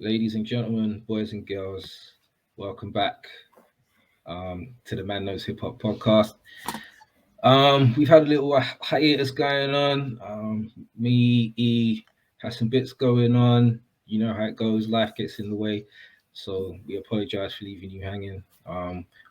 Ladies and gentlemen, boys and girls, welcome back to the Man Knows Hip Hop podcast. We've had a little hiatus going on. Me, E, has some bits going on. You know how it goes, life gets in the way. So we apologize for leaving you hanging.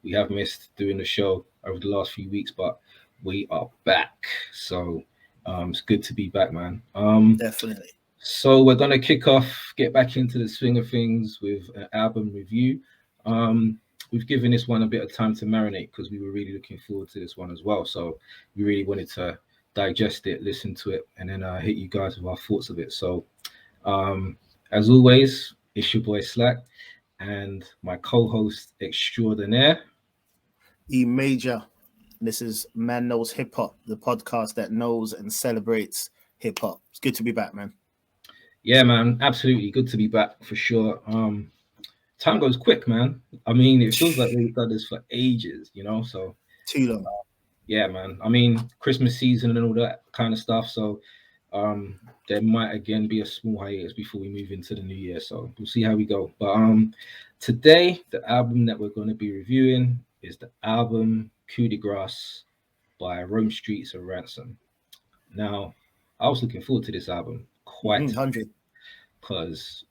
We have missed doing the show over the last few weeks, but we are back. So it's good to be back, man. Definitely. So we're gonna kick off, get back into the swing of things with an album review. Um, we've given this one a bit of time to marinate because we were really looking forward to this one as well. So we really wanted to digest it, listen to it, and then hit you guys with our thoughts of it. So um, as always, it's your boy Slack and my co-host extraordinaire. E Major. This is Man Knows Hip Hop, the podcast that knows and celebrates hip hop. It's good to be back, man. Yeah, man, absolutely good to be back for sure. Time goes quick, man. I mean, it feels like we've done this for ages, you know. So Too long. yeah, man. I mean, Christmas season and all that kind of stuff. So there might again be a small hiatus before we move into the new year. So we'll see how we go. But today the album that we're going to be reviewing is the album Coup De Grace by Rome Streetz and Ransom. Now, I was looking forward to this album quite 100. because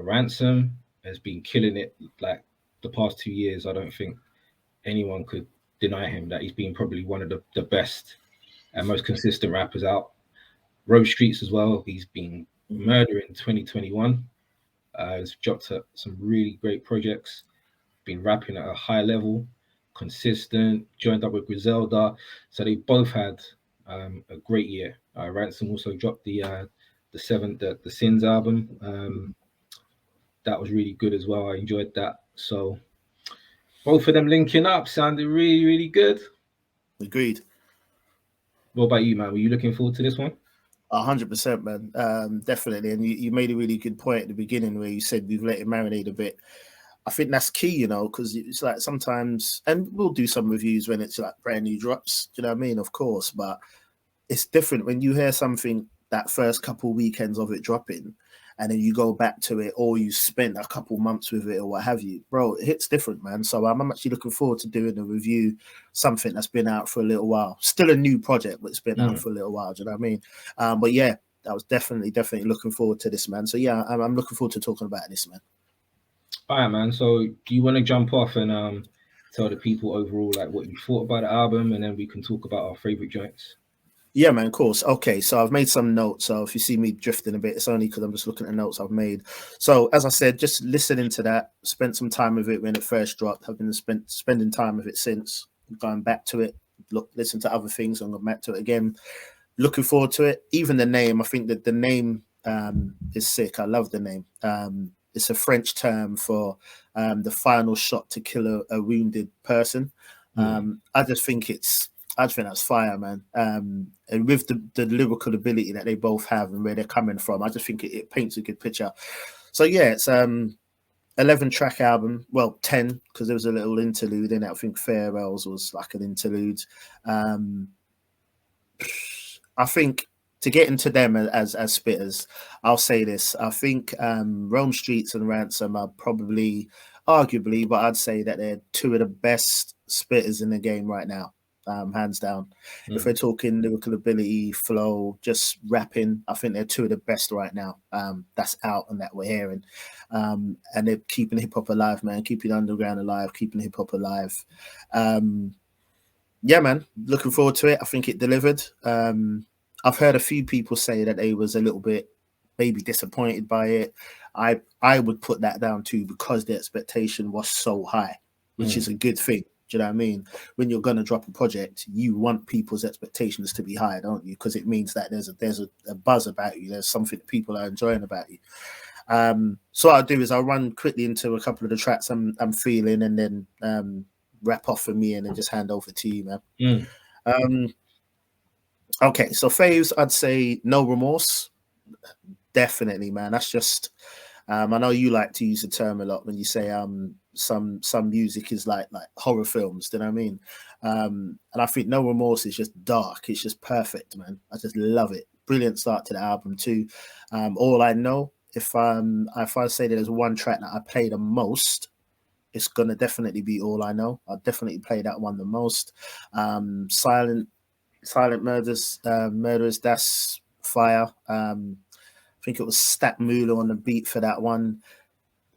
Ransom has been killing it like the past 2 years. I don't think anyone could deny him that he's been probably one of the best and most consistent rappers out. Rome Streetz as well. He's been murdering 2021. He's dropped some really great projects. Been rapping at a high level, consistent. Joined up with Griselda, so they both had a great year. Ransom also dropped the Sins album. That was really good as well. I enjoyed that. So both of them linking up sounded really, really good. Agreed. What about you, man? Were you looking forward to this one? 100%, man. Definitely. And you made a really good point at the beginning where you said we've let it marinate a bit. I think that's key, you know, because it's like sometimes, and we'll do some reviews when it's like brand new drops, do you know what I mean? Of course, but it's different when you hear something that first couple weekends of it dropping and then you go back to it or you spent a couple months with it or what have you, bro, it hits different, man. So I'm actually looking forward to doing a review, something that's been out for a little while. Still a new project, but it's been out for a little while, do you know what I mean? But yeah, I was definitely looking forward to this, man. So yeah, I'm looking forward to talking about this, man. All right, man. So do you want to jump off and tell the people overall like what you thought about the album, and then we can talk about our favorite joints? Yeah, man, of course. Okay, so I've made some notes. So if you see me drifting a bit, it's only because I'm just looking at the notes I've made. So as I said, just listening to that, spent some time with it when it first dropped. I've been spending time with it since, going back to it, listen to other things and going back to it again. Looking forward to it. Even the name, I think that the name is sick. I love the name. It's a French term for the final shot to kill a wounded person. I just think that's fire, man. And with the lyrical ability that they both have and where they're coming from, I just think it paints a good picture. So yeah, it's 11-track album. Well, 10 because there was a little interlude in it. I think Farewells was like an interlude. I think to get into them as spitters, I'll say this. I think Rome Streetz and Ransom are probably, arguably, but I'd say that they're two of the best spitters in the game right now. Hands down. If we're talking lyrical ability, flow, just rapping, I think they're two of the best right now. That's out and that we're hearing. And they're keeping hip hop alive, man, keeping underground alive, keeping hip hop alive. Yeah, man, looking forward to it. I think it delivered. I've heard a few people say that they was a little bit maybe disappointed by it. I would put that down too because the expectation was so high, which is a good thing. Do you know what I mean? When you're going to drop a project, you want people's expectations to be high, don't you? Because it means that there's a buzz about you. There's something that people are enjoying about you. So what I'll do is I'll run quickly into a couple of the tracks I'm feeling and then wrap off for me and then just hand over to you, man. Okay, so faves, I'd say No Remorse. Definitely, man. That's just I know you like to use the term a lot when you say some music is like horror films, do you know what I mean? And I think No Remorse is just dark. It's just perfect, man. I just love it. Brilliant start to the album too. All I Know if I say that there's one track that I play the most, it's gonna definitely be All I Know. I'll definitely play that one the most. Silent Murderers, that's fire. I think it was Stat Moolah on the beat for that one.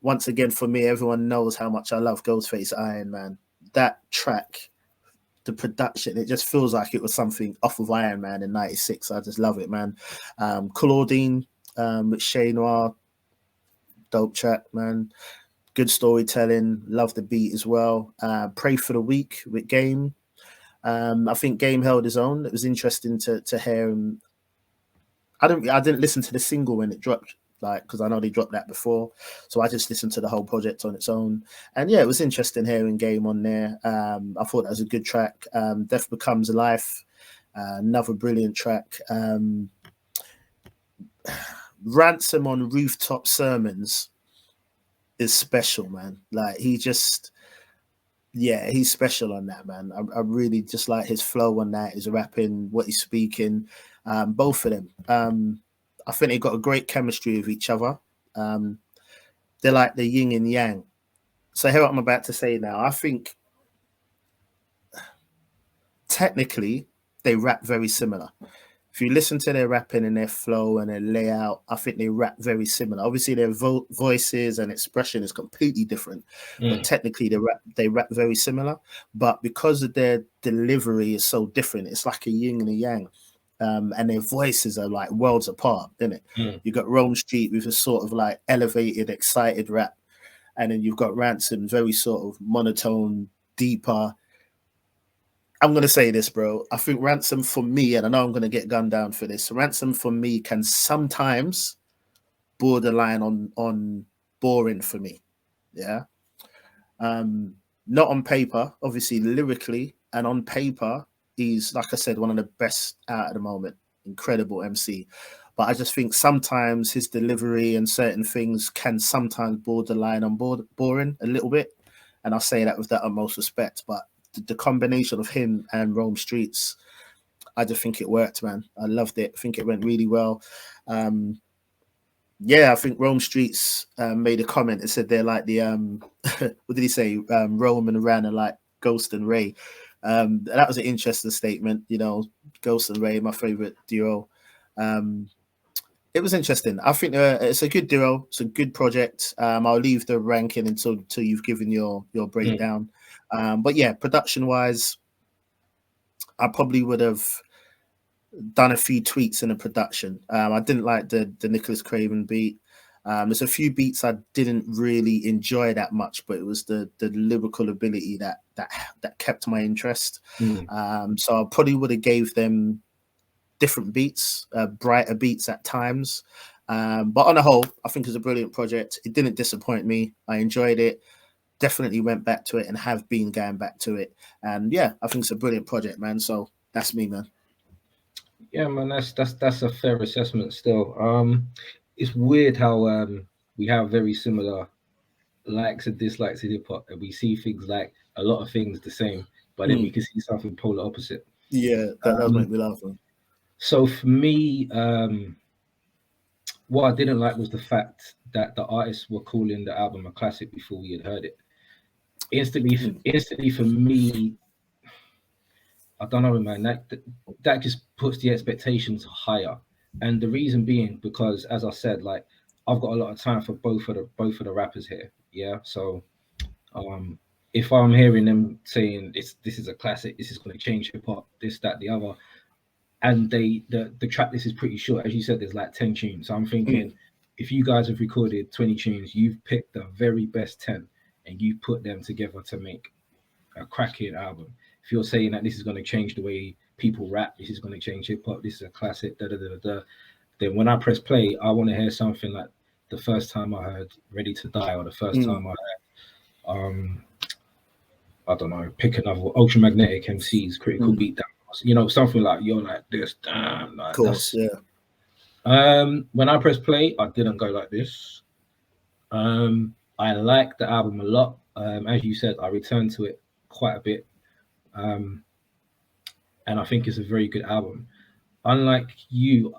Once again, for me, everyone knows how much I love Ghostface Iron Man. That track, the production, it just feels like it was something off of Iron Man in '96. I just love it, man. Claudine with Shay Noir, dope track, man. Good storytelling, love the beat as well. Pray for the Week with Game. I think Game held his own. It was interesting to hear him. I didn't listen to the single when it dropped, like, because I know they dropped that before. So I just listened to the whole project on its own. And yeah, it was interesting hearing Game on there. I thought that was a good track. Death Becomes Life, another brilliant track. Ransom on Rooftop Sermons is special, man. Like, he's special on that, man. I really just like his flow on that, his rapping, what he's speaking. Both of them. I think they got a great chemistry with each other. They're like the yin and yang. So here what I'm about to say now. I think technically they rap very similar. If you listen to their rapping and their flow and their layout, I think they rap very similar. Obviously, their voices and expression is completely different, but technically they rap very similar. But because of their delivery is so different, it's like a yin and a yang. And their voices are like worlds apart, isn't it? You got Rome Street with a sort of like elevated, excited rap, and then you've got Ransom, very sort of monotone, deeper. I'm going to say this, bro. I think Ransom for me, and I know I'm going to get gunned down for this, Ransom for me can sometimes borderline on boring for me. Yeah. Not on paper, obviously lyrically, and on paper, he's, like I said, one of the best out at the moment. Incredible MC. But I just think sometimes his delivery and certain things can sometimes borderline on boring a little bit. And I'll say that with that utmost respect. But the combination of him and Rome Streetz, I just think it worked, man. I loved it. I think it went really well. I think Rome Streetz made a comment and said they're like the what did he say? Rome and Ran are like Ghost and Ray. That was an interesting statement. You know, Ghost and Ray, my favorite duo. It was interesting. I think it's a good duo. It's a good project. I'll leave the ranking until you've given your breakdown. But yeah, production wise, I probably would have done a few tweaks in the production. I didn't like the Nicholas Craven beat. There's a few beats I didn't really enjoy that much, but it was the lyrical ability that kept my interest. So I probably would have gave them different beats, brighter beats at times. But on the whole, I think it's a brilliant project. It didn't disappoint me. I enjoyed it. Definitely went back to it and have been going back to it. And yeah, I think it's a brilliant project, man. So that's me, man. Yeah, man, that's a fair assessment still. It's weird how we have very similar likes and dislikes in hip hop, and we see things like a lot of things the same, but then we can see something polar opposite. Yeah, that does make me laugh, man. So for me, what I didn't like was the fact that the artists were calling the album a classic before we had heard it. Instantly for me, I don't know, man. That just puts the expectations higher, and the reason being because, as I said, like I've got a lot of time for both of the rappers here. Yeah, so if I'm hearing them saying this is a classic, this is going to change hip hop, this, that, the other, and the track list is pretty short, as you said, there's like 10 tunes. So I'm thinking, if you guys have recorded 20 tunes, you've picked the very best 10 and you put them together to make a cracking album. If you're saying that this is going to change the way people rap, this is going to change hip hop, this is a classic, then when I press play, I want to hear something like the first time I heard Ready to Die, or the first time I heard, I don't know, pick another, Ultramagnetic MC's Critical Beatdown. You know, something like, you're like this, damn. Like, of course, yeah. When I press play, I didn't go like this. I like the album a lot. As you said, I returned to it quite a bit. And I think it's a very good album. Unlike you,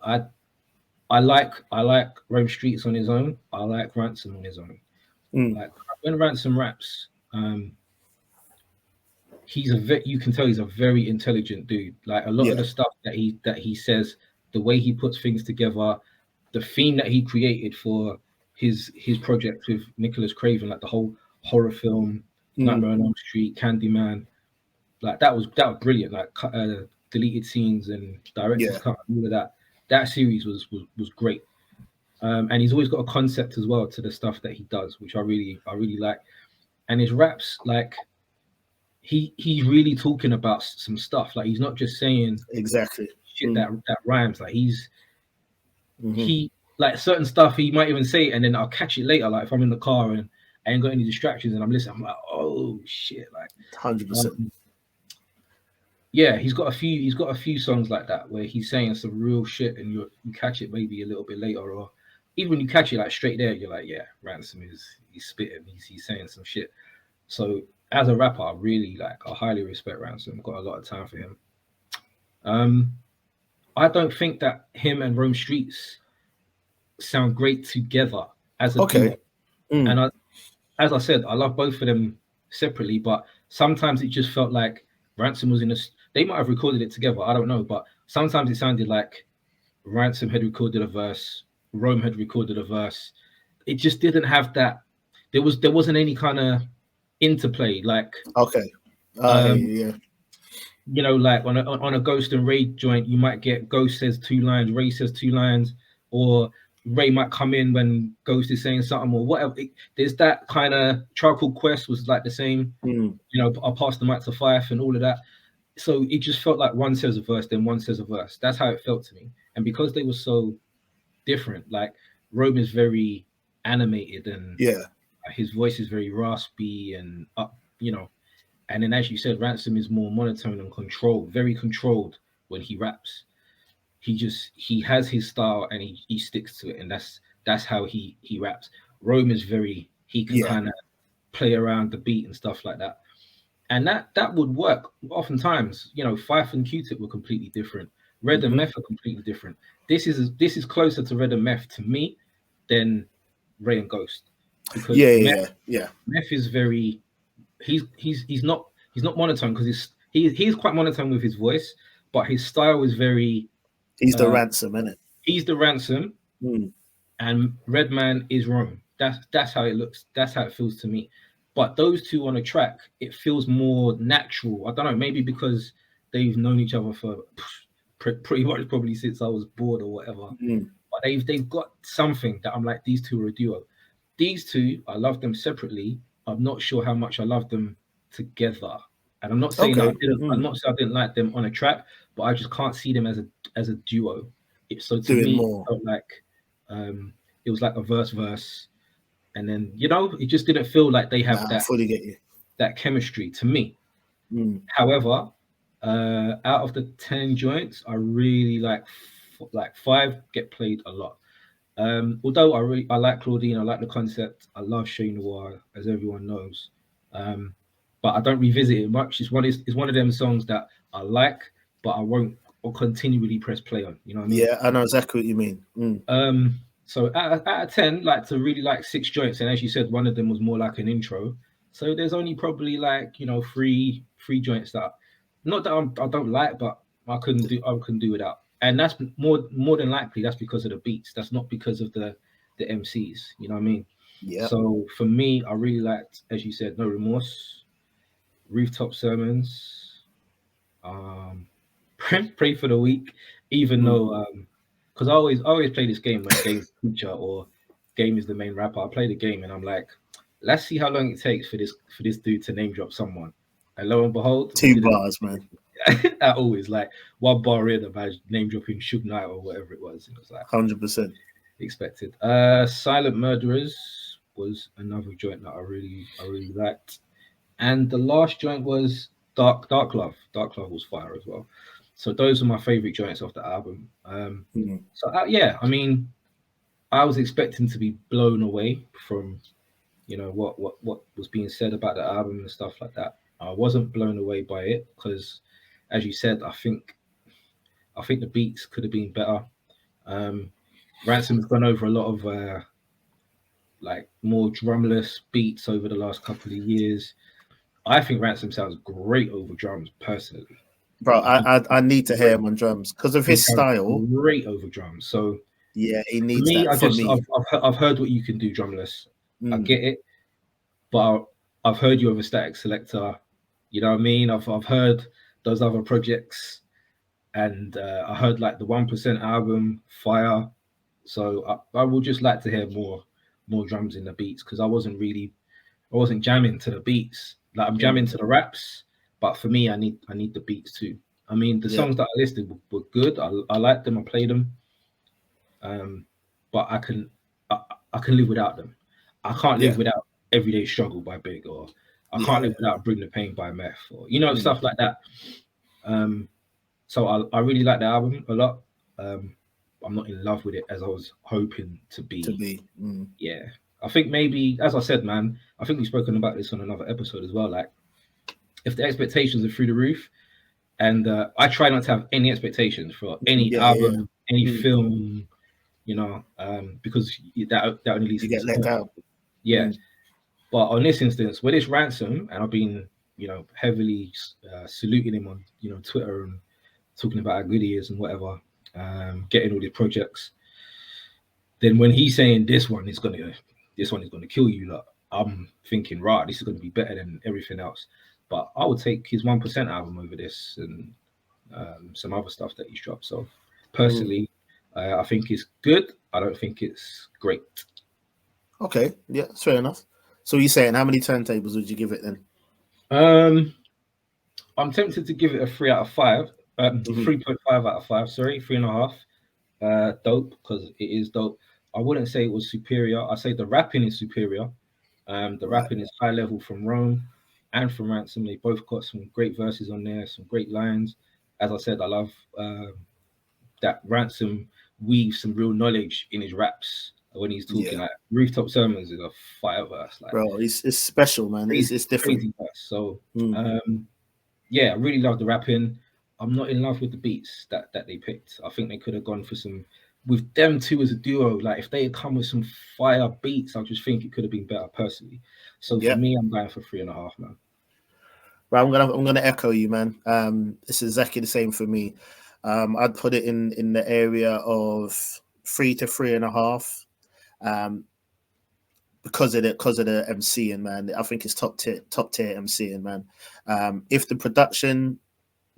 I like Rome Streetz on his own. I like Ransom on his own. Like when Ransom raps, you can tell he's a very intelligent dude. Like a lot of the stuff that he says, the way he puts things together, the theme that he created for his project with Nicholas Craven, like the whole horror film, Nightmare on Elm Street, Candyman, like that was brilliant. Like deleted scenes and director's cut, all of that. That series was great. And he's always got a concept as well to the stuff that he does, which I really like. And his raps, like he's really talking about some stuff. Like he's not just saying exactly shit that rhymes. Like he like certain stuff he might even say, and then I'll catch it later. Like if I'm in the car and I ain't got any distractions and I'm listening, I'm like, oh shit, like 100%. Yeah, he's got a few songs like that where he's saying some real shit, and you catch it maybe a little bit later, or even when you catch it like straight there, you're like, yeah, Ransom he's spitting, he's saying some shit. So as a rapper, I highly respect Ransom. Got a lot of time for him. I don't think that him and Rome Streetz sound great together as a duo. And as I said, I love both of them separately, but sometimes it just felt like Ransom was they might have recorded it together, I don't know, but sometimes it sounded like Ransom had recorded a verse, Rome had recorded a verse. It just didn't have that. There wasn't any kind of interplay. Like you know, like on a Ghost and Ray joint, you might get Ghost says 2 lines, Ray says 2 lines, or Ray might come in when Ghost is saying something or whatever. There's that kind of Tribe Called Quest was like the same. You know, I'll pass the mic to Fife and all of that. So it just felt like one says a verse, then one says a verse. That's how it felt to me. And because they were so different, like Rome is very animated and his voice is very raspy and up, you know. And then, as you said, Ransom is more monotone and controlled, very controlled when he raps. He has his style and he sticks to it, and that's how he raps. Rome is he can kind of play around the beat and stuff like that, and that would work. Oftentimes, you know, Fife and Q-Tip were completely different. Red and Meth are completely different. This is closer to Red and Meth to me than Ray and Ghost, because Meth is very. He's not monotone, because he's quite monotone with his voice, but his style is very. He's the Ransom, isn't it? He's the Ransom, and Redman is Rome. That's how it looks. That's how it feels to me. But those two on a track, it feels more natural. I don't know, maybe because they've known each other for pretty much probably since I was bored or whatever. But they've got something that I'm like, these two are a duo. These two, I love them separately. I'm not sure how much I love them together, and I'm not saying I'm not saying I didn't like them on a track, but I just can't see them as a duo. So to me, it felt like it was like a verse, and then, you know, it just didn't feel like they have that. I fully get you. That chemistry to me. However, out of the 10 joints, I really like 5 get played a lot. Although I like Claudine, I like the concept. I love Chez Noir, as everyone knows. But I don't revisit it much. It's one of them songs that I like, but I won't continually press play on. You know what I mean? Yeah, I know exactly what you mean. So out of 10, like to really like 6 joints, and as you said, one of them was more like an intro. So there's only probably like, you know, three joints that not that I don't like, but I couldn't do without. And that's more than likely that's because of the beats. That's not because of the MCs. You know what I mean? Yeah. So for me, I really liked, as you said, No Remorse, Rooftop Sermons, Pray for the Weak. Even though, because I always play this game when game's the feature or game is the main rapper. I play the game and I'm like, let's see how long it takes for this dude to name drop someone. And lo and behold, 2 bars, man. I always like 1 bar in about name dropping Suge Knight or whatever it was. It was like 100% expected. Silent Murderers was another joint that I really liked, and the last joint was Dark Love. Dark Love was fire as well. So those are my favorite joints off the album. So I mean, I was expecting to be blown away from, you know, what was being said about the album and stuff like that. I wasn't blown away by it because, as you said, I think the beats could have been better. Ransom's gone over a lot of like more drumless beats over the last couple of years. I think Ransom sounds great over drums, personally. Bro, I need to hear him on drums because of He his sounds style. great over drums. So Yeah, he for needs me, that. For me, I've heard what you can do drumless. I get it, but I've heard you over Static Selector. You know what I mean? I've heard those other projects, and I heard like the 1% album, Fire. So I would just like to hear more drums in the beats, because I wasn't jamming to the beats. Like, I'm jamming to the raps, but for me, I need the beats too. I mean, the songs that I listed were good. I liked them. I played them. But I can live without them. I can't live without Everyday Struggle by Big, or I can't live without Bring the Pain by Meth, or stuff like that. So I really like the album a lot. I'm not in love with it as I was hoping to be. Yeah, I think maybe, as I said, man, I think we've spoken about this on another episode as well. Like, if the expectations are through the roof, and I try not to have any expectations for any album, any film, because that only leads to get let down. Yeah. But on this instance, when it's Ransom, and I've been, heavily saluting him on, Twitter, and talking about how good he is and whatever, getting all these projects, then when he's saying this one is gonna kill you, like, I'm thinking, right, this is gonna be better than everything else. But I would take his 1% album over this, and some other stuff that he's dropped. So personally, I think it's good. I don't think it's great. Okay, yeah, that's fair enough. So you're saying, how many turntables would you give it then? I'm tempted to give it a 3 out of 5. 3.5 out of 5. Sorry, 3.5. Dope, because it is dope. I wouldn't say it was superior. I say the rapping is superior. The rapping is high level from Rome and from Ransom. They both got some great verses on there, some great lines. As I said, I love that Ransom weaves some real knowledge in his raps when he's talking. Like, Rooftop Sermons is a fire verse. Like, bro, it's special, man. It's different. Crazy verse. So yeah, I really love the rapping. I'm not in love with the beats that they picked. I think they could have gone for some, with them two as a duo. Like, if they had come with some fire beats, I just think it could have been better, personally. So for me, I'm going for 3.5, man. Right, I'm gonna echo you, man. It's exactly the same for me. I'd put it in the area of 3 to 3.5. Because of the MCing, man. I think it's top tier MCing, man. If the production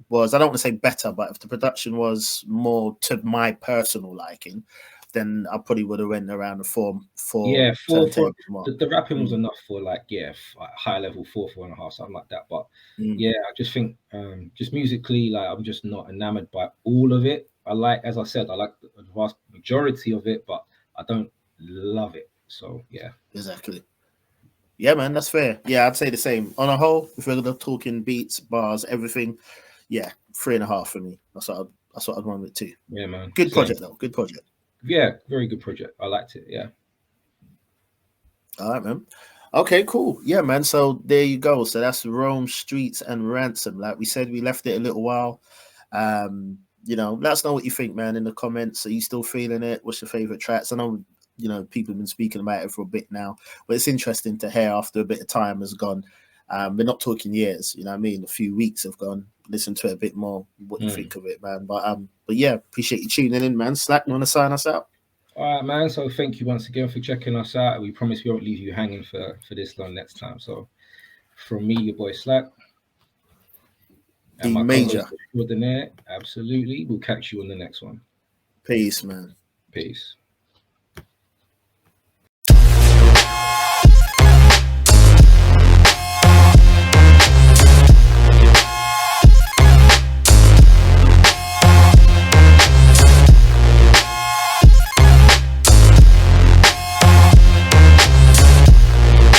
was, I don't want to say better, but if the production was more to my personal liking, then I probably would have went around the four. The rapping was enough for, like, high level 4.5, something like that. But I just think, just musically, like, I'm just not enamored by all of it. As I said, I like the vast majority of it, but I don't love it. So yeah, exactly. Yeah, man, that's fair. Yeah, I'd say the same. On a whole, if we're talking beats, bars, everything, 3.5 for me. That's what I'd run with too. Yeah, man. Good project though. Good project. Yeah, very good project. I liked it. Yeah. All right, man. Okay, cool. Yeah, man. So there you go. So that's Rome Streetz and Ransom. Like we said, we left it a little while. Let us know what you think, man, in the comments. Are you still feeling it? What's your favorite tracks? I know, people have been speaking about it for a bit now, but it's interesting to hear after a bit of time has gone. We're not talking years, you know what I mean? A few weeks have gone. Listen to it a bit more, what you think of it, man. But yeah, appreciate you tuning in, man. Slack, you want to sign us out? All right, man. So thank you once again for checking us out. We promise we won't leave you hanging for this long next time. So from me, your boy Slack, and my major extraordinaire, absolutely. We'll catch you on the next one. Peace, man. Peace.